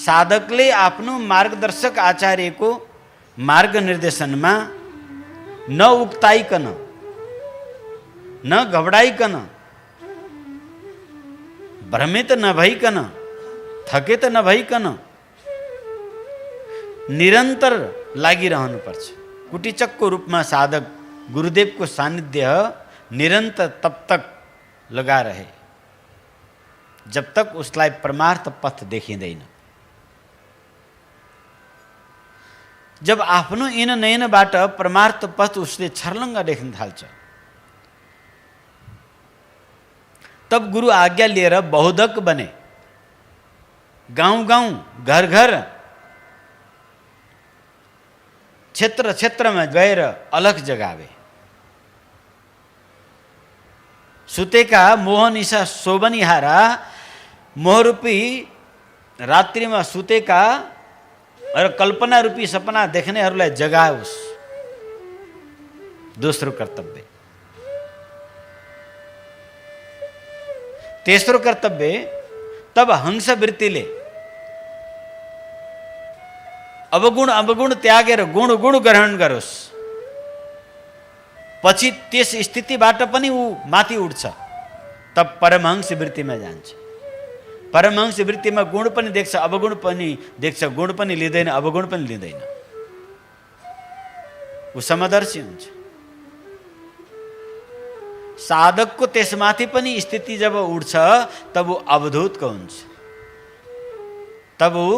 સાધકલે આપનું માર્ગદર્શક આચાર્ય કો માર્ગ નિર્દેશનમાં ન ઉકતાઈ કન ન ગભડાઈ કન ભ્રમિત ન ભઈ કન થકિત ન ભઈ કન નિરંતર લાગી રહેવાનું પડશે. कुटीचक रूप में साधक गुरुदेव को सानिध्य निरंतर तब तक लगा रहे जब तक उसलाई परमार्थ पथ देखिँदैन. जब आफ्नो इन नयनबाट परमार्थ पथ उसले छर्लङ्ग देख्न थाल्छ तब गुरु आज्ञा लिएर बहुधक बने. गाउँ गाउँ घर घर क्षेत्र क्षेत्र में गएर अलख जगावे. सुतेका मोहनिशा शोभनिहारा मोहरूपी रात्रि में सुतेका और कल्पना रूपी सपना देख्नेहरूलाई जगाओस्. दोस्रो कर्तव्य. तेस्रो कर्तव्य तब हंस वृत्तिले अवगुण अवगुण त्यागेर गुण गुण ग्रहण गरोस्. पछि त्यस स्थितिबाट पनि ऊ माथि उठ्छ. तब परमहंस वृत्तिमा जान्छ. परमहंस वृत्तिमा गुण पनि देख्छ अवगुण पनि देख्छ. गुण पनि लिँदैन अवगुण पनि लिँदैन. ऊ समदर्शी हुन्छ. साधकको त्यसमाथि पनि स्थिति जब उठ्छ तब ऊ अवधूतको हुन्छ. तब ऊ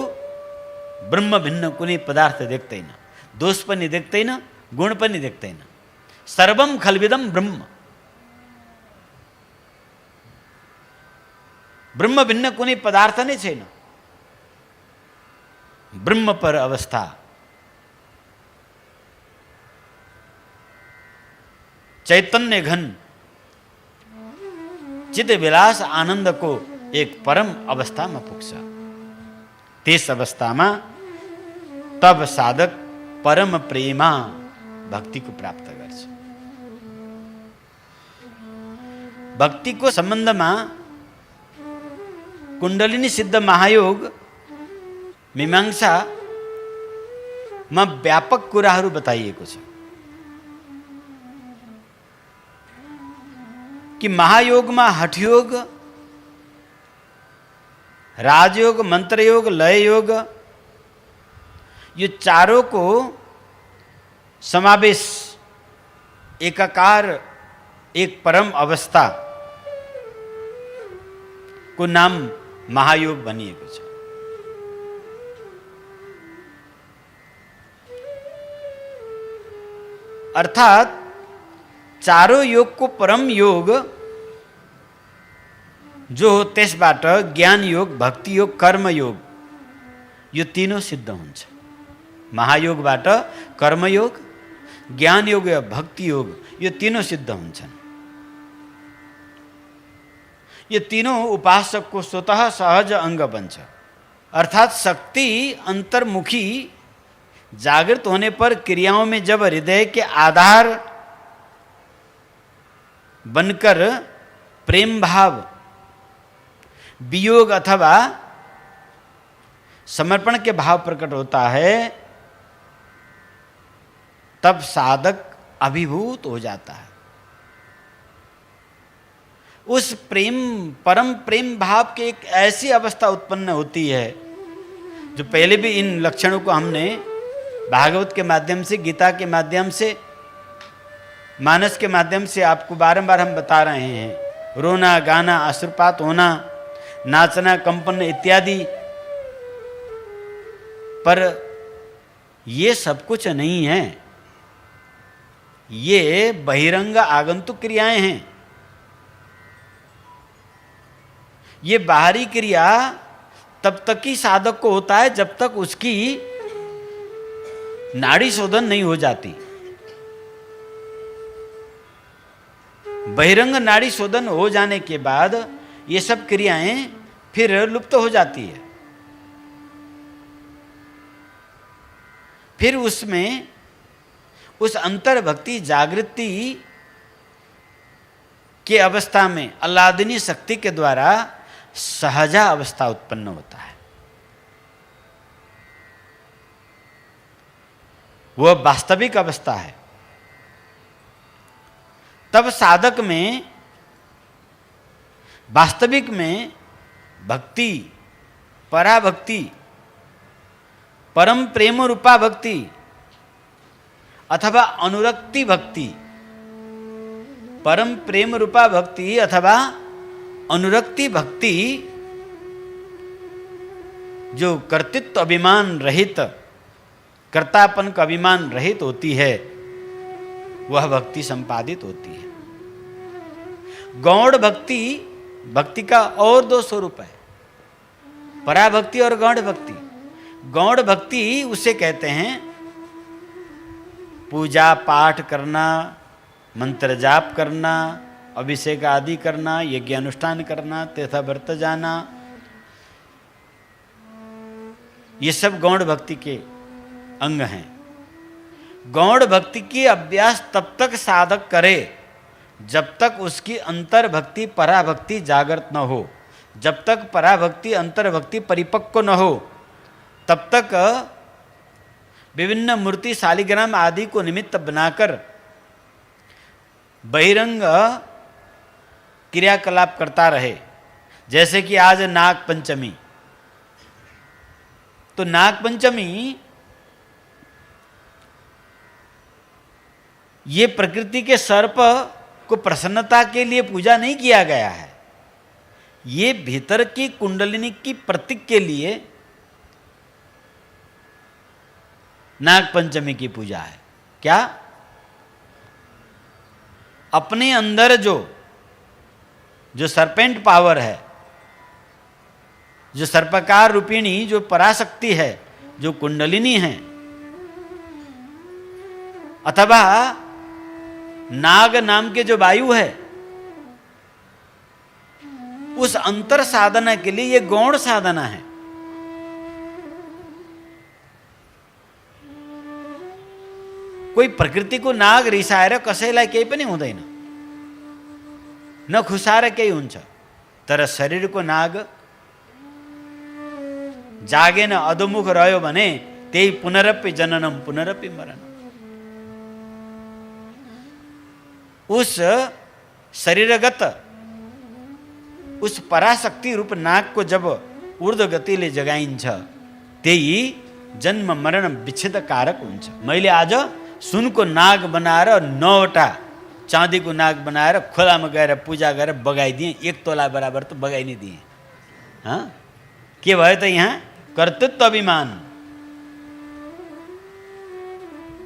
ब्रह्म भिन्न कुनै पदार्थ देख्दैन. दोष पनि देख्दैन गुण पनि देख्दैन. सर्वम खल्विदम ब्रह्म. ब्रह्म भिन्न कुनै पदार्थ नै छैन. ब्रह्म पर अवस्था. चैतन्य घन चित्त विलास आनंद को एक परम अवस्था में पुग्छ. त्यस अवस्थामा तब साधक परम प्रेमा भक्ति को प्राप्त गर्छ. भक्ति को संबंधमा कुंडलिनी सिद्ध महायोग मीमांसा में व्यापक कुराहरू बताइएको छ कि महायोग में हठयोग राजयोग मंत्रयोग लय योग ये चारों को समावेश एकाकार एक परम अवस्था को नाम महायोग भनिएको छ. अर्थात चारों योग को परम योग जो हो त्यसबाट ज्ञान योग भक्ति योग कर्म योग यो तीनों सिद्ध हुन्छ. महायोगबाट कर्म योग ज्ञान योग या भक्ति योग यो तीनों सिद्ध हुन्छन्. ये तीनों उपासक को स्वतः सहज अंग बन्छ. अर्थात शक्ति अंतर्मुखी जागृत होने पर क्रियाओं में जब हृदय के आधार बनकर प्रेम भाव वियोग अथवा समर्पण के भाव प्रकट होता है तब साधक अभिभूत हो जाता है. उस प्रेम परम प्रेम भाव की एक ऐसी अवस्था उत्पन्न होती है जो पहले भी इन लक्षणों को हमने भागवत के माध्यम से गीता के माध्यम से मानस के माध्यम से आपको बारंबार हम बता रहे हैं. रोना गाना अश्रुपात होना नाचना कंपन इत्यादि. पर ये सब कुछ नहीं है. ये बहिरंग आगंतुक क्रियाएं हैं. ये बाहरी क्रिया तब तक ही साधक को होता है जब तक उसकी नाड़ी शोधन नहीं हो जाती. बहिरंग नाड़ी शोधन हो जाने के बाद ये सब क्रियाएं फिर लुप्त हो जाती है. फिर उसमें उस अंतर्भक्ति जागृति के अवस्था में आह्लादनीय शक्ति के द्वारा सहजा अवस्था उत्पन्न होता है. वह वास्तविक अवस्था है। तब साधक में वास्तविक में भक्ति, पराभक्ति, परम प्रेम रूपा भक्ति अथवा अनुरक्ति भक्ति, परम प्रेम रूपा भक्ति अथवा अनुरक्ति भक्ति जो कर्तृत्व अभिमान रहित, कर्तापन का अभिमान रहित होती है, वह भक्ति संपादित होती है। गौड़ भक्ति, भक्ति का और दो स्वरूप है, पराभक्ति और गौड़ भक्ति। गौड़ भक्ति उसे कहते हैं पूजा पाठ करना, मंत्र जाप करना, अभिषेक आदि करना, यज्ञ अनुष्ठान करना, तीर्थ व्रत जाना, ये सब गौड़ भक्ति के अंग हैं। गौड़ भक्ति की अभ्यास तब तक साधक करे जब तक उसकी अंतर्भक्ति पराभक्ति जागृत न हो, जब तक पराभक्ति अंतर्भक्ति परिपक्व न हो, तब तक विभिन्न मूर्ति शालिग्राम आदि को निमित्त बनाकर बहिरंग क्रियाकलाप करता रहे। जैसे कि आज नाग पंचमी, तो नाग पंचमी ये प्रकृति के सर्प को प्रसन्नता के लिए पूजा नहीं किया गया है, ये भीतर की कुंडलिनी की प्रतीक के लिए नाग पंचमी की पूजा है। क्या? अपने अंदर जो सरपेंट पावर है, जो सर्पकार रूपिणी जो पराशक्ति है, जो कुंडलिनी है, अथवा नाग नाम के जो वायु है, उस अंतर साधना के लिए ये गौण साधना है। कोई प्रकृति को नाग रिसाएर कसैलाई केही पनि हुँदैन, न खुसाएर केही हुन्छ। तर शरीरको नाग जागेन अधोमुख रह्यो भने त्यही पुनरपि जननम पुनरपि मरणम। उस शरीरगत उस पराशक्ति रूप नाग को जब ऊर्ध्व गतिले जगाइन्छ, त्यही जन्म मरण विच्छेद कारक हुन्छ। मैले आज सुनको नाग बनाएर 9वटा चाँदीको नाग बनाएर खोलामा गएर पूजा गरेर बगाइदिएँ। 1 तोला बराबर त बगाइ नै दिएँ। के भयो त यहाँ? कर्तृत्व अभिमान।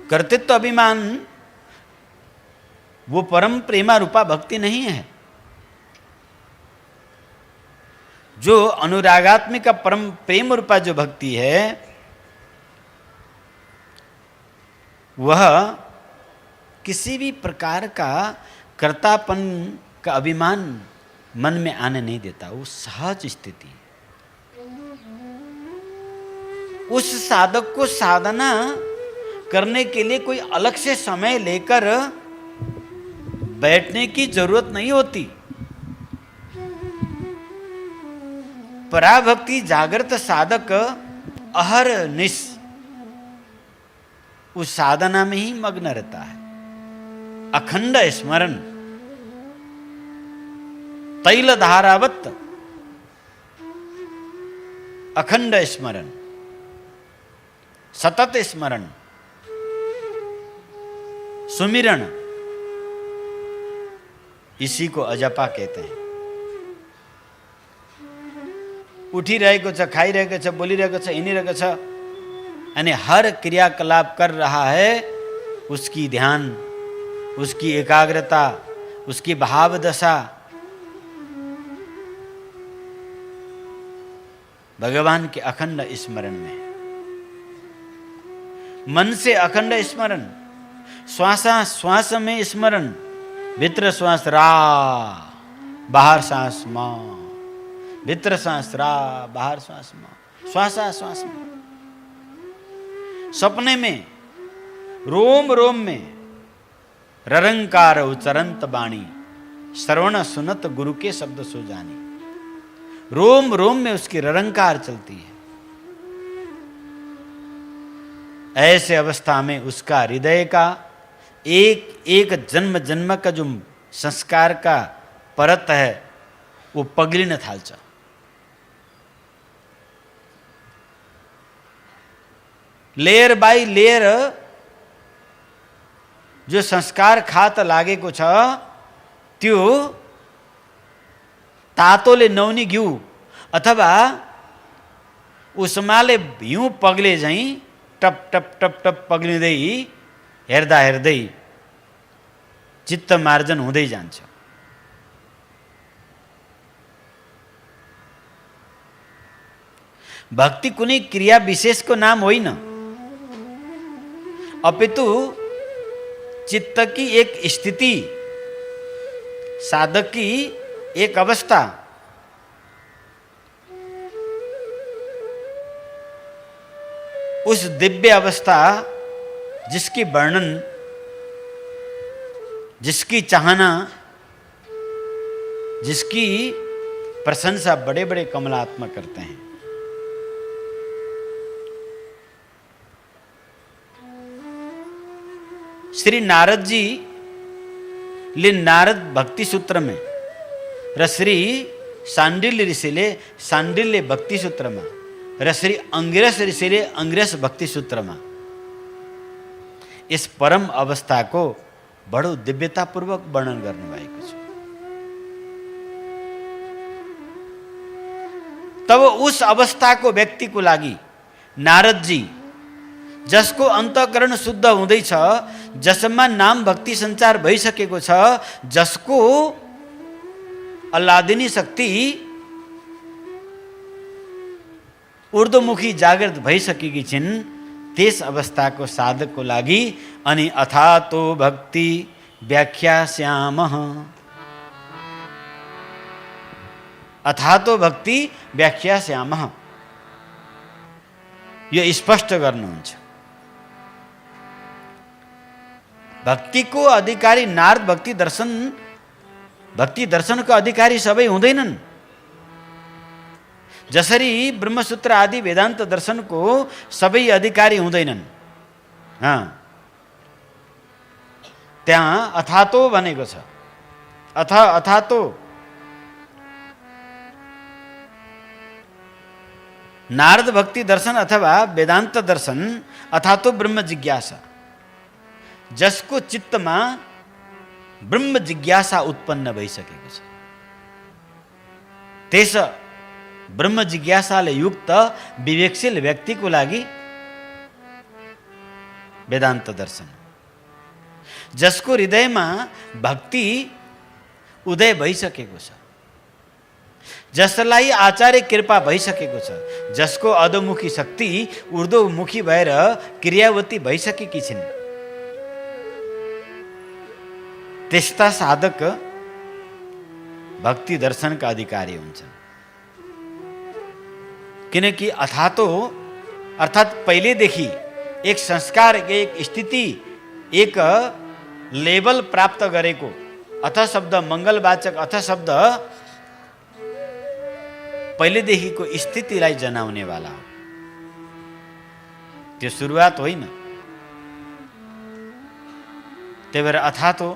कर्तृत्व अभिमान वो परम प्रेमा रूपा भक्ति नहीं है। जो अनुरागात्मिक परम प्रेम रूपा जो भक्ति है, वह किसी भी प्रकार का कर्तापन का अभिमान मन में आने नहीं देता। वो सहज स्थिति है। उस साधक को साधना करने के लिए कोई अलग से समय लेकर बैठने की जरूरत नहीं होती। पराभक्ति जागृत साधक अहरनिश उस साधना में ही मग्न रहता है। अखंड स्मरण, तैल धारावत अखंड स्मरण, सतत स्मरण, सुमिरण, इसी को अजपा कहते हैं। उठिरहेको छ, खाइरहेको छ, बोलिरहेको छ, हिँडिरहेको छ, यानी हर क्रियाकलाप कर रहा है, उसकी ध्यान, उसकी एकाग्रता, उसकी भाव दशा भगवान के अखंड स्मरण में। मन से अखंड स्मरण, श्वासा श्वास में स्मरण, भीतर श्वास रा, बाहर सांस मां, भीतर सांस रा, बाहर श्वास मां, श्वासा श्वास में। सपने में रोम रोम में ररंकार उच्चरंत बाणी, श्रवण सुनत गुरु के शब्द सो जानी। रोम रोम में उसकी ररंकार चलती है। ऐसे अवस्था में उसका हृदय का एक एक जन्म जन्म का जो संस्कार का परत है वो पगलिन थाल्छ। लेयर बाई लेयर जो संस्कार खात लागेको छ त्यो तातोले नौनी घिउ अथवा उष्माले हिउँ पग्ले झैँ टप टप टप टप पग्लिँदै हेर्दा हेर्दै चित्त मार्जन हुँदै जान्छ। भक्ति कुनै क्रिया विशेषको नाम होइन, अपितु चित्त की एक स्थिति, साधक की एक अवस्था। उस दिव्य अवस्था जिसकी वर्णन, जिसकी चाहना, जिसकी प्रशंसा बड़े बड़े कमलात्मा करते हैं। श्री नारद जी ले नारद भक्ति सूत्र में र श्री सांडिल्य ऋषिले सांडिल्य भक्ति सूत्र में र श्री अंगिरस ऋषिले अंगिरस भक्ति सूत्र में इस परम अवस्था को बड़ो दिव्यतापूर्वक वर्णन गर्नुभएको छ। तब उस अवस्था को व्यक्ति को लागि नारद जी जसको अन्तःकरण शुद्ध हुँदैछ, जसमा नाम भक्ति संचार भइसकेको छ, जसको अल्लादिनी शक्ति ऊर्ध्वमुखी जागृत भइसकेकी छिन्, त्यस अवस्थाको साधकको लागि अनि अथातो भक्ति व्याख्यास्यामः, अथातो भक्ति व्याख्यास्यामः यो स्पष्ट गर्नुहुन्छ। भक्ति को अधिकारी नारद भक्ति दर्शन को अधिकारी सबै हुँदैनन्। जसरी ब्रह्मसूत्र आदि वेदान्त दर्शन को सबै अधिकारी हुँदैनन्। त्यहाँ अथातो भनेको छ। अथातो नारद भक्ति दर्शन अथवा वेदान्त दर्शन अथातो ब्रह्म जिज्ञासा, जसको चित्तमा ब्रह्म जिज्ञासा उत्पन्न भइसकेको छ, त्यस ब्रह्म जिज्ञासाले युक्त विवेकशील व्यक्तिको लागि वेदान्त दर्शन, जसको हृदयमा भक्ति उदय भइसकेको छ, जसलाई आचार्य कृपा भइसकेको छ, जसको अधोमुखी शक्ति ऊर्ध्वमुखी भएर क्रियावती भइसकेकी छिन्, त्यस्ता साधक भक्ति दर्शनका अधिकारी हुन्छन्। किनकि अथातो अर्थात् पहिलेदेखि एक संस्कार, एक स्थिति, एक लेभल प्राप्त गरेको अथ शब्द मङ्गलवाचक अथ शब्द पहिलेदेखिको स्थितिलाई जनाउनेवाला हो, त्यो सुरुवात होइन। त्यही भएर अथातो